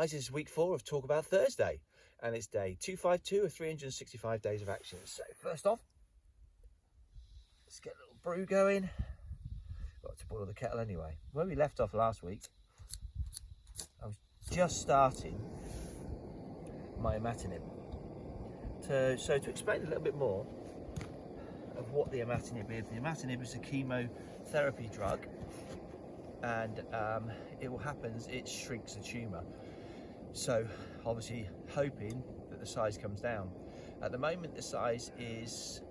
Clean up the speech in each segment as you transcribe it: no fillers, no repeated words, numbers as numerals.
This is week 4 of Talkabout Thursday, and it's day 252 of 365 days of action. So first off, let's get a little brew going. Got to boil the kettle anyway. Where we left off last week, I was just starting my imatinib. So to explain a little bit more of what the imatinib is a chemotherapy drug, and what happens, it shrinks the tumour. So obviously hoping that the size comes down. At the moment the size is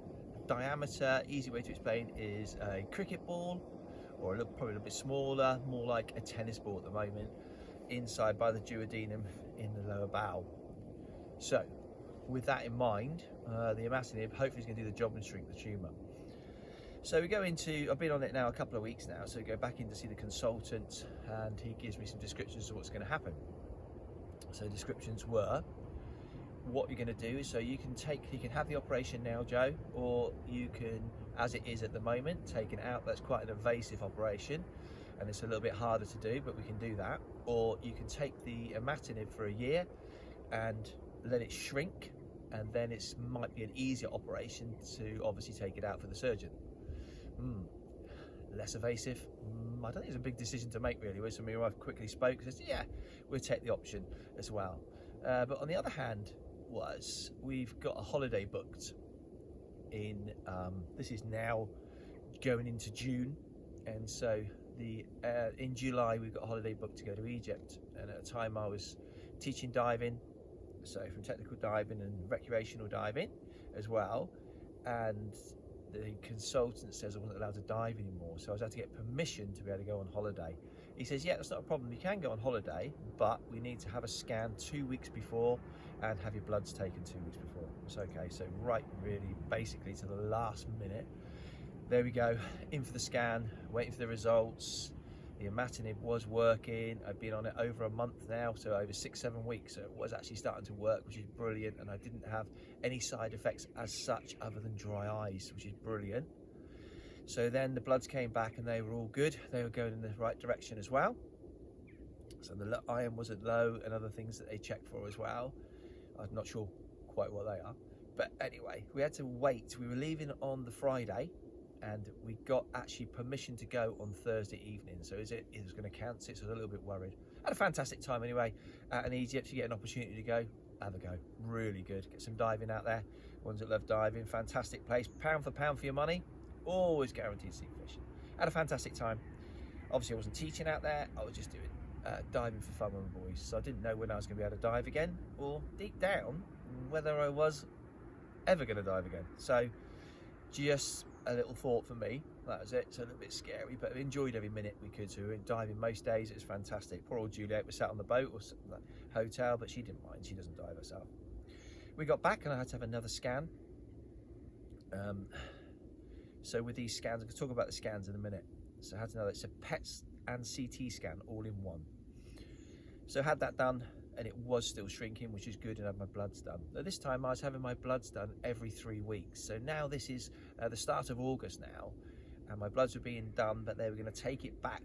diameter, easy way to explain, is a cricket ball, or probably a little bit smaller, more like a tennis ball at the moment, inside by the duodenum in the lower bowel. So with that in mind, the imatinib hopefully is going to do the job and shrink the tumour. So we go into, I've been on it now a couple of weeks now, so we go back in to see the consultant and he gives me some descriptions of what's going to happen. So descriptions were, what you're going to do is, so you can have the operation now, Joe, or you can, as it is at the moment, take it out. That's quite an invasive operation and it's a little bit harder to do, but we can do that. Or you can take the imatinib for a year and let it shrink, and then it might be an easier operation to obviously take it out for the surgeon. Less invasive. I don't think it's a big decision to make really. So my wife quickly spoke and says, yeah, we'll take the option as well. But on the other hand we've got a holiday booked in, this is now going into June, and so in July we've got a holiday booked to go to Egypt, and at the time I was teaching diving, so from technical diving and recreational diving as well, and the consultant says I wasn't allowed to dive anymore, so I was had to get permission to be able to go on holiday. He says, yeah, that's not a problem, you can go on holiday, but we need to have a scan 2 weeks before and have your bloods taken 2 weeks before. It's okay. So right, really basically to the last minute, there we go, in for the scan, waiting for the results. The imatinib was working. I've been on it over a month now, so over 6-7 weeks, so it was actually starting to work, which is brilliant, and I didn't have any side effects as such other than dry eyes, which is brilliant. So then the bloods came back and they were all good. They were going in the right direction as well. So the iron wasn't low, and other things that they checked for as well. I'm not sure quite what they are, but anyway, we had to wait. We were leaving on the Friday, and we got actually permission to go on Thursday evening. So it was going to cancel it, so I was a little bit worried. Had a fantastic time anyway out in Egypt. You get an opportunity to go, have a go. Really good. Get some diving out there. Ones that love diving, fantastic place. Pound for pound for your money. Always guaranteed to see fish. Had a fantastic time. Obviously I wasn't teaching out there, I was just doing diving for fun with my boys. So I didn't know when I was going to be able to dive again, or deep down whether I was ever going to dive again. So just a little thought for me, that was it. So a little bit scary, but I enjoyed every minute we could. So we went diving most days, it was fantastic. Poor old Juliet was sat on the boat or the hotel, but she didn't mind, she doesn't dive herself. We got back and I had to have another scan. So with these scans, I'm going to talk about the scans in a minute. So I had to know that it's a PET and CT scan all in one. So I had that done, and it was still shrinking, which is good, and I had my bloods done. Now this time I was having my bloods done every 3 weeks. So now this is the start of August now, and my bloods were being done, but they were going to take it back.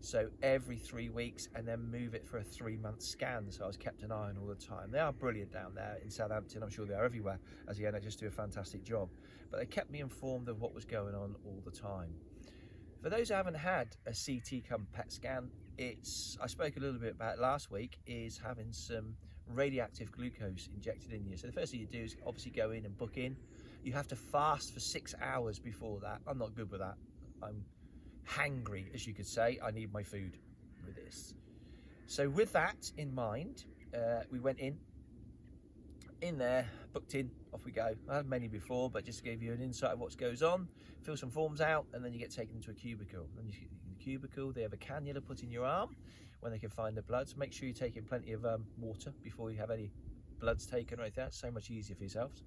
So every 3 weeks, and then move it for a 3-month scan. So I was kept an eye on all the time. They are brilliant down there in Southampton. I'm sure they are everywhere, as the NHS do a fantastic job. But they kept me informed of what was going on all the time. For those who haven't had a CT cum PET scan, I spoke a little bit about last week, is having some radioactive glucose injected in you. So the first thing you do is obviously go in and book in. You have to fast for 6 hours before that. I'm not good with that. I'm hangry, as you could say. I need my food with this. So with that in mind, we went in there, booked in, off we go. I had many before, but just to give you an insight of what goes on, fill some forms out, and then you get taken to a cubicle. Then you get in the cubicle, they have a cannula put in your arm when they can find the bloods. Make sure you're taking plenty of water before you have any bloods taken or anything. That's so much easier for yourselves.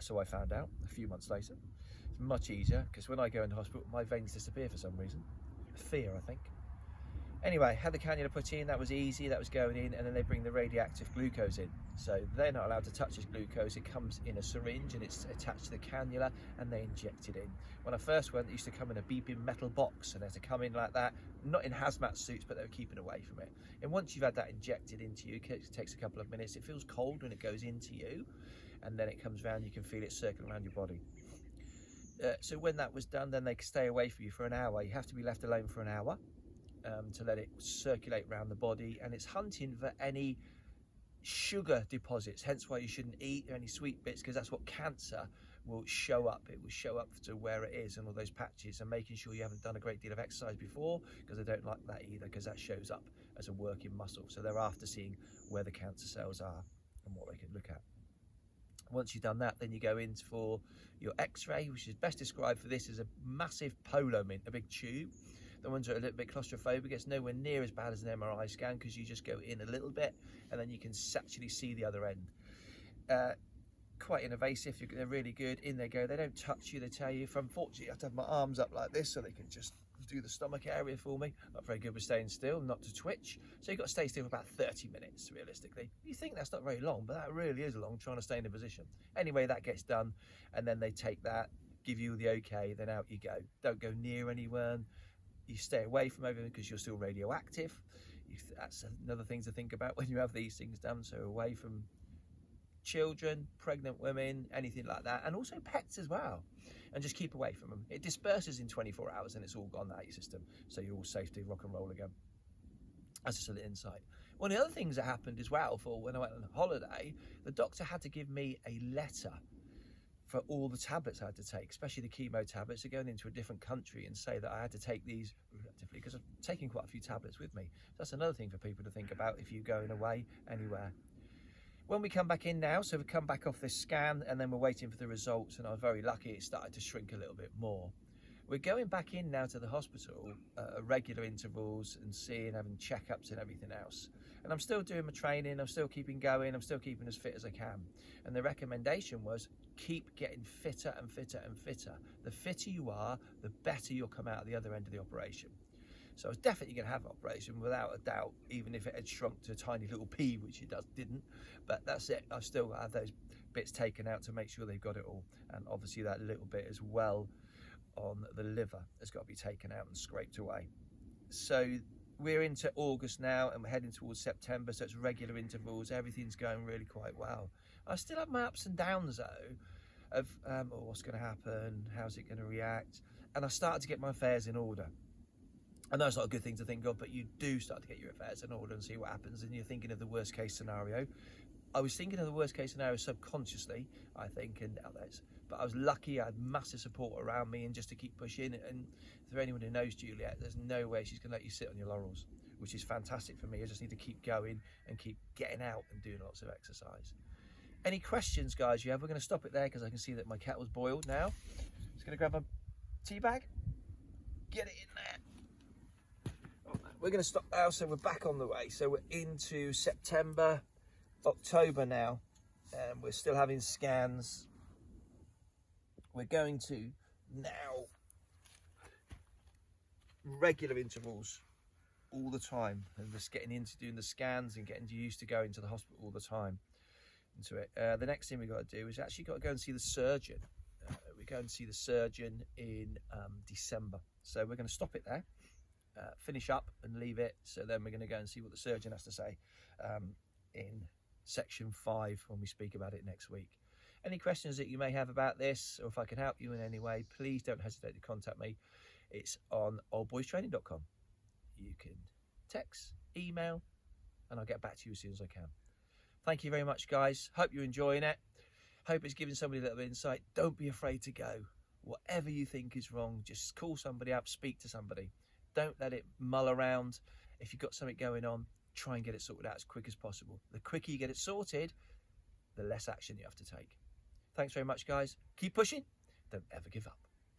So I found out a few months later. It's much easier, because when I go into hospital, my veins disappear for some reason. Fear, I think. Anyway, had the cannula put in, that was easy, that was going in, and then they bring the radioactive glucose in. So they're not allowed to touch this glucose. It comes in a syringe and it's attached to the cannula and they inject it in. When I first went, it used to come in a beeping metal box and they had to come in like that, not in hazmat suits, but they were keeping away from it. And once you've had that injected into you, it takes a couple of minutes. It feels cold when it goes into you, and then it comes around, you can feel it circling around your body. So when that was done, then they stay away from you for an hour. You have to be left alone for an hour. To let it circulate around the body, and it's hunting for any sugar deposits, hence why you shouldn't eat any sweet bits, because that's what cancer will show up. It will show up to where it is and all those patches, and making sure you haven't done a great deal of exercise before, because they don't like that either, because that shows up as a working muscle. So they're after seeing where the cancer cells are and what they can look at. Once you've done that, then you go in for your x-ray, which is best described for this as a massive polo mint, a big tube. The ones that are a little bit claustrophobic, it's nowhere near as bad as an MRI scan, because you just go in a little bit and then you can actually see the other end. Quite invasive, they're really good. In they go, they don't touch you, they tell you. Unfortunately, I have to have my arms up like this so they can just do the stomach area for me. Not very good with staying still, not to twitch. So you've got to stay still for about 30 minutes, realistically. You think that's not very long, but that really is long, trying to stay in a position. Anyway, that gets done, and then they take that, give you the okay, then out you go. Don't go near anyone. You stay away from everything because you're still radioactive. That's another thing to think about when you have these things done. So away from children, pregnant women, anything like that, and also pets as well. And just keep away from them. It disperses in 24 hours and it's all gone out of your system. So you're all safe to rock and roll again. That's just a little insight. One of the other things that happened as well, for when I went on holiday, the doctor had to give me a letter for all the tablets I had to take, especially the chemo tablets. They're going into a different country, and say that I had to take these relatively, because I'm taking quite a few tablets with me. So that's another thing for people to think about if you're going away anywhere. When we come back in now, so we come back off this scan and then we're waiting for the results, and I was very lucky it started to shrink a little bit more. We're going back in now to the hospital at regular intervals and having checkups and everything else. And I'm still doing my training, I'm still keeping going, I'm still keeping as fit as I can. And the recommendation was keep getting fitter and fitter and fitter. The fitter you are, the better you'll come out at the other end of the operation. So I was definitely going to have an operation without a doubt, even if it had shrunk to a tiny little pea, which it didn't. But that's it. I've still got to have those bits taken out to make sure they've got it all. And obviously that little bit as well on the liver has got to be taken out and scraped away. So we're into August now and we're heading towards September, so it's regular intervals. Everything's going really quite well. I still have my ups and downs though of what's going to happen, how's it going to react, and I started to get my affairs in order. I know it's not a good thing to think of, but you do start to get your affairs in order and see what happens, and you're thinking of the worst case scenario. I was thinking of the worst case scenario subconsciously, I think, and others. But I was lucky, I had massive support around me, and just to keep pushing. And for anyone who knows Juliet, there's no way she's going to let you sit on your laurels, which is fantastic for me. I just need to keep going and keep getting out and doing lots of exercise. Any questions, guys, you have? We're going to stop it there because I can see that my kettle's boiled now. Just going to grab a tea bag, get it in there. We're going to stop now, so we're back on the way. So we're into September, October now, and we're still having scans. We're going to now regular intervals all the time, and just getting into doing the scans and getting used to going to the hospital all the time into it. The next thing we've got to do is actually got to go and see the surgeon. We're going to see the surgeon in December. So we're going to stop it there. Finish up and leave it, so then we're going to go and see what the surgeon has to say in section 5 when we speak about it next week. Any questions that you may have about this, or if I can help you in any way, please don't hesitate to contact me. It's on oldboystraining.com. You can text, email, and I'll get back to you as soon as I can. Thank you very much, guys. Hope you're enjoying it. Hope it's giving somebody a little bit of insight. Don't be afraid to go. Whatever you think is wrong, just call somebody up, speak to somebody. Don't let it mull around. If you've got something going on, try and get it sorted out as quick as possible. The quicker you get it sorted, the less action you have to take. Thanks very much, guys. Keep pushing. Don't ever give up.